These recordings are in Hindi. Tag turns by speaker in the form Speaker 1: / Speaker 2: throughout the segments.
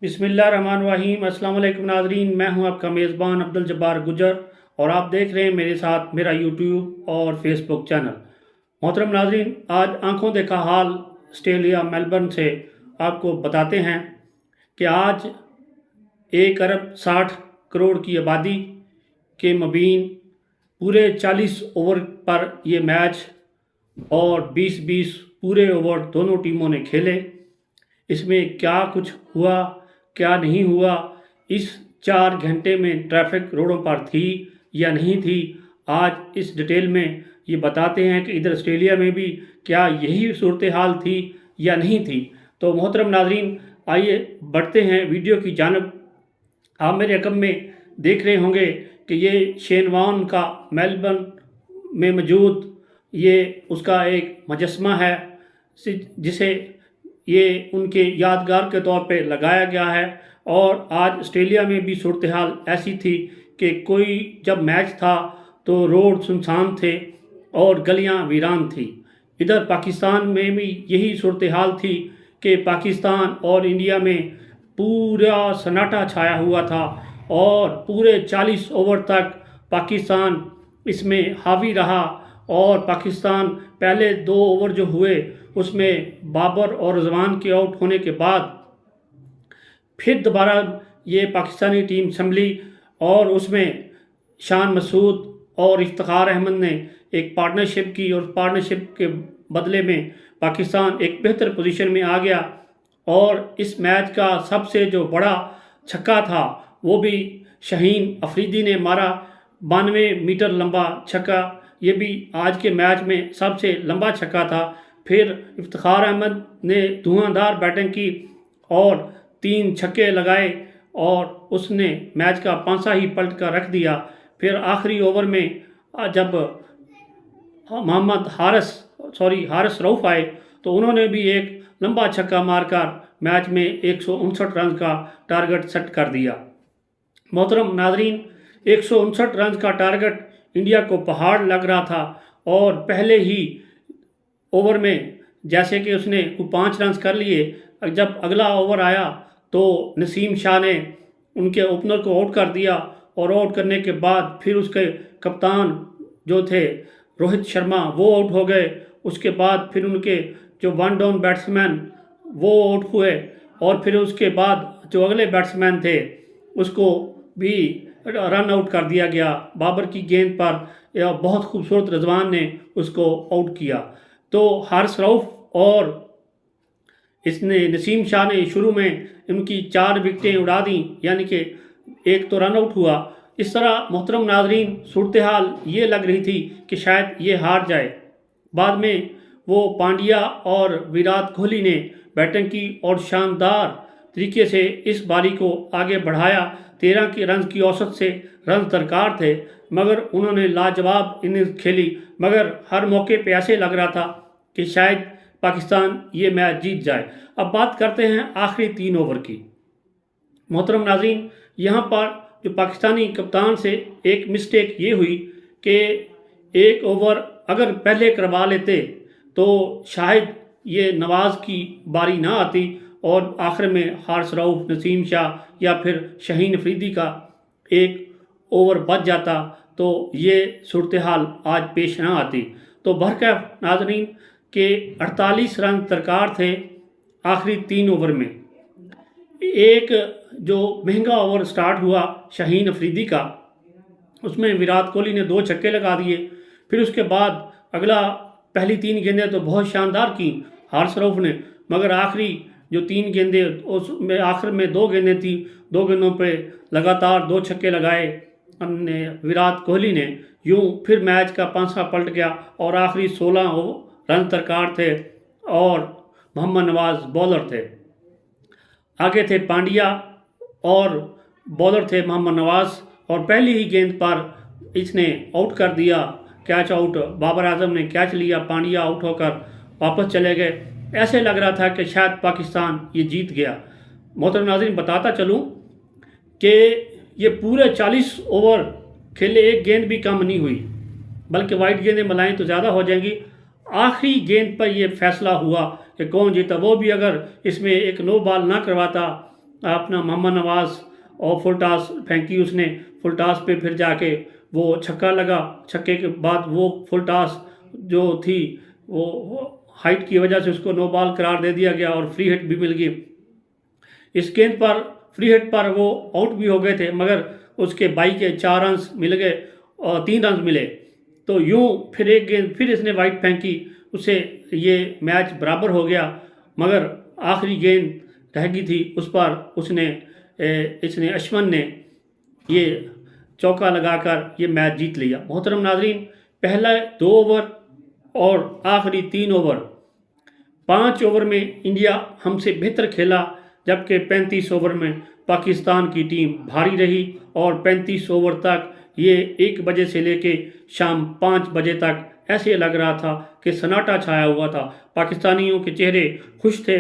Speaker 1: बिस्मिल्लाहिर्रहमानिर्रहीम। अस्सलाम वालेकुम नाज़रीन, मैं हूं आपका मेज़बान अब्दुल जब्बार गुजर और आप देख रहे हैं मेरे साथ मेरा यूट्यूब और फेसबुक चैनल। मोहतरम नाज़रीन, आज आंखों देखा हाल ऑस्ट्रेलिया मेलबर्न से आपको बताते हैं कि आज 1 अरब 60 करोड़ की आबादी के मबीन पूरे 40 ओवर पर ये मैच और 20-20 पूरे ओवर दोनों टीमों ने खेले। इसमें क्या कुछ हुआ क्या नहीं हुआ, इस 4 घंटे में ट्रैफिक रोडों पर थी या नहीं थी, आज इस डिटेल में ये बताते हैं कि इधर ऑस्ट्रेलिया में भी क्या यही सूरत हाल थी या नहीं थी। तो मोहतरम नाज़रीन, आइए बढ़ते हैं वीडियो की जानब। आप मेरे अकब में देख रहे होंगे कि ये शेन वॉर्न का मेलबर्न में मौजूद ये उसका एक मुजस्मा है जिसे ये उनके यादगार के तौर पे लगाया गया है। और आज ऑस्ट्रेलिया में भी सूरत हाल ऐसी थी कि कोई जब मैच था तो रोड सुनसान थे और गलियां वीरान थी। इधर पाकिस्तान में भी यही सूरत हाल थी कि पाकिस्तान और इंडिया में पूरा सन्नाटा छाया हुआ था और पूरे 40 ओवर तक पाकिस्तान इसमें हावी रहा। और पाकिस्तान पहले 2 ओवर जो हुए उसमें बाबर और रिजवान के आउट होने के बाद फिर दोबारा ये पाकिस्तानी टीम संभली और उसमें शान मसूद और इफ्तिखार अहमद ने एक पार्टनरशिप की और पार्टनरशिप के बदले में पाकिस्तान एक बेहतर पोजीशन में आ गया। और इस मैच का सबसे जो बड़ा छक्का था वो भी शाहीन अफरीदी ने मारा, 92 मीटर लंबा छक्का। ये भी आज के मैच में सबसे लंबा छक्का था। फिर इफ्तिखार अहमद ने धुआंधार बैटिंग की और 3 छक्के लगाए और उसने मैच का पांसा ही पलट कर रख दिया। फिर आखिरी ओवर में जब हारिस रऊफ आए तो उन्होंने भी एक लंबा छक्का मारकर मैच में 159 रन का टारगेट सेट कर दिया। मोहतरम नाजरीन, 159 रन का टारगेट इंडिया को पहाड़ लग रहा था और पहले ही ओवर में जैसे कि उसने 5 रन कर लिए, जब अगला ओवर आया तो नसीम शाह ने उनके ओपनर को आउट कर दिया और आउट करने के बाद फिर उसके कप्तान जो थे रोहित शर्मा वो आउट हो गए। उसके बाद फिर उनके जो 1 डाउन बैट्समैन वो आउट हुए और फिर उसके बाद जो अगले बैट्समैन थे उसको भी रन आउट कर दिया गया। बाबर की गेंद पर बहुत खूबसूरत रिजवान ने उसको आउट किया। तो हारिस रऊफ और इसने नसीम शाह ने शुरू में उनकी 4 विकेटें उड़ा दी, यानी कि एक तो रन आउट हुआ। इस तरह मोहतरम नाजरीन सूरत हाल ये लग रही थी कि शायद ये हार जाए। बाद में वो पांड्या और विराट कोहली ने बैटिंग की और शानदार तरीके से इस बारी को आगे बढ़ाया। 13 के रन की औसत से रन दरकार थे मगर उन्होंने लाजवाब इनिंग्स खेली। मगर हर मौके पे ऐसे लग रहा था कि शायद पाकिस्तान ये मैच जीत जाए। अब बात करते हैं आखिरी 3 ओवर की। मोहतरम नाज़रीन, यहाँ पर जो पाकिस्तानी कप्तान से एक मिस्टेक ये हुई कि 1 ओवर अगर पहले करवा लेते तो शायद ये नवाज़ की बारी ना आती और आखिर में हारिस रऊफ, नसीम शाह या फिर शाहीन अफरीदी का 1 ओवर बच जाता तो ये सूरत हाल आज पेश ना आती। तो बहरकैफ नाज़रीन के 48 रन दरकार थे आखिरी 3 ओवर में। एक जो महंगा ओवर स्टार्ट हुआ शाहीन अफरीदी का, उसमें विराट कोहली ने 2 छक्के लगा दिए। फिर उसके बाद अगला पहली 3 गेंदें तो बहुत शानदार की हारिस रऊफ ने, मगर आखिरी जो 3 गेंदें उसमें आखिर में 2 गेंदें थी, 2 गेंदों पे लगातार 2 छक्के लगाए विराट कोहली ने। यूं फिर मैच का पांसा पलट गया और आखिरी 16 रन दरकार थे और मोहम्मद नवाज बॉलर थे। आगे थे पांड्या और बॉलर थे मोहम्मद नवाज और पहली ही गेंद पर इसने आउट कर दिया, कैच आउट। बाबर आजम ने कैच लिया, पांड्या आउट होकर वापस चले गए। ऐसे लग रहा था कि शायद पाकिस्तान ये जीत गया। मोहतरम नाज़रीन, बताता चलूँ कि ये पूरे 40 ओवर खेले, एक गेंद भी कम नहीं हुई, बल्कि वाइट गेंदें मिलाएं तो ज़्यादा हो जाएंगी। आखिरी गेंद पर यह फैसला हुआ कि कौन जीता। वो भी अगर इसमें एक नो बॉल ना करवाता अपना मोहम्मद नवाज और फुल टॉस फेंकी उसने, फुल टॉस पे फिर जाके वो छक्का लगा, छक्के के बाद वो फुल टॉस जो थी वो हाइट की वजह से उसको नो बॉल करार दे दिया गया और फ्री हिट भी मिल गई। इस गेंद पर फ्री हिट पर वो आउट भी हो गए थे, मगर उसके बाई के 4 रन मिल गए और 3 रन मिले। तो यूं फिर एक गेंद फिर इसने वाइड फेंकी, उससे ये मैच बराबर हो गया, मगर आखिरी गेंद रह गई थी, उस पर इसने अश्विन ने ये चौका लगाकर ये मैच जीत लिया। मोहतरम नाजरीन, पहला 2 ओवर और आखिरी 3 ओवर, 5 ओवर में इंडिया हमसे बेहतर खेला, जबकि 35 ओवर में पाकिस्तान की टीम भारी रही और 35 ओवर तक ये 1 बजे से लेके शाम 5 बजे तक ऐसे लग रहा था कि सन्नाटा छाया हुआ था। पाकिस्तानियों के चेहरे खुश थे,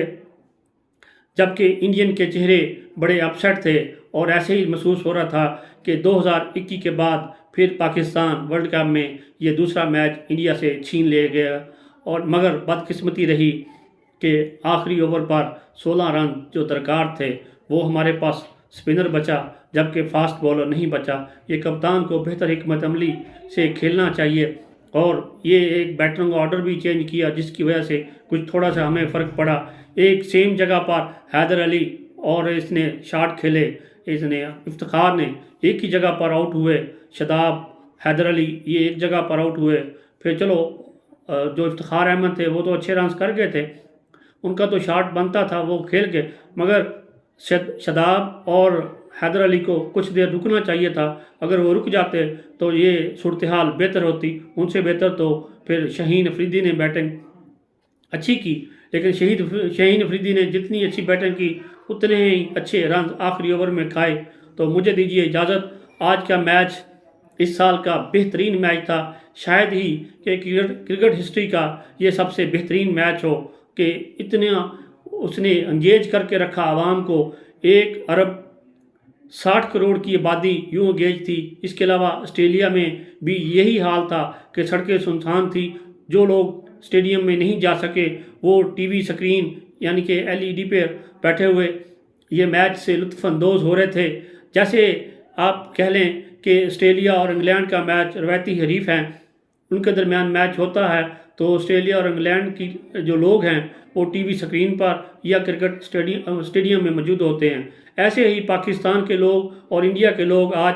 Speaker 1: जबकि इंडियन के चेहरे बड़े अपसेट थे और ऐसे ही महसूस हो रहा था कि 2021 के बाद फिर पाकिस्तान वर्ल्ड कप में ये दूसरा मैच इंडिया से छीन ले गया। और मगर बदकिस्मती रही कि आखिरी ओवर पर 16 रन जो दरकार थे वो हमारे पास स्पिनर बचा, जबकि फास्ट बॉलर नहीं बचा। ये कप्तान को बेहतर हिकमत अमली से खेलना चाहिए और ये एक बैटिंग ऑर्डर भी चेंज किया, जिसकी वजह से कुछ थोड़ा सा हमें फ़र्क पड़ा। एक सेम जगह पर हैदर अली और इसने शॉट खेले, इसने इफ्तिखार ने एक ही जगह पर आउट हुए, शादाब हैदर अली ये एक जगह पर आउट हुए। फिर चलो जो इफ्तिखार अहमद थे वो तो अच्छे रन कर गए थे, उनका तो शॉट बनता था, वो खेल के, मगर शादाब और हैदर अली को कुछ देर रुकना चाहिए था। अगर वो रुक जाते तो ये सूरत हाल बेहतर होती। उनसे बेहतर तो फिर शाहीन अफरीदी ने बैटिंग अच्छी की, लेकिन शाहीन अफरीदी ने जितनी अच्छी बैटिंग की उतने ही अच्छे रन आखिरी ओवर में खाए। तो मुझे दीजिए इजाज़त, आज का मैच इस साल का बेहतरीन मैच था, शायद ही कि क्रिकेट हिस्ट्री का ये सबसे बेहतरीन मैच हो कि इतना उसने एंगेज करके रखा आवाम को। 1 अरब 60 करोड़ की आबादी यूँ एंगेज थी। इसके अलावा ऑस्ट्रेलिया में भी यही हाल था कि सड़कें सुनसान थी, जो लोग स्टेडियम में नहीं जा सके वो टीवी स्क्रीन यानी कि एलईडी पे बैठे हुए ये मैच से लुत्फ़अंदोज़ हो रहे थे। जैसे आप कह लें कि ऑस्ट्रेलिया और इंग्लैंड का मैच रवायती हरीफ हैं, उनके दरमियान मैच होता है तो ऑस्ट्रेलिया और इंग्लैंड की जो लोग हैं वो टीवी स्क्रीन पर या क्रिकेट स्टेडियम में मौजूद होते हैं। ऐसे ही पाकिस्तान के लोग और इंडिया के लोग आज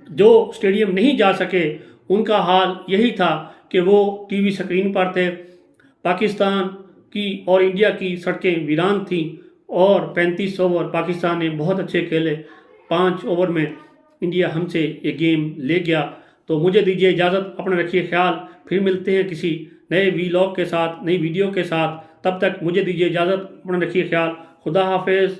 Speaker 1: जो स्टेडियम नहीं जा सके, उनका हाल यही था कि वो टीवी स्क्रीन पर थे। पाकिस्तान की और इंडिया की सड़कें वीरान थीं और 35 ओवर पाकिस्तान ने बहुत अच्छे खेले, 5 ओवर में इंडिया हमसे ये गेम ले गया। तो मुझे दीजिए इजाज़त, अपना रखिए ख्याल, फिर मिलते हैं किसी नए वीलॉग के साथ, नई वीडियो के साथ। तब तक मुझे दीजिए इजाज़त, अपना रखिए ख्याल, खुदा हाफिज़।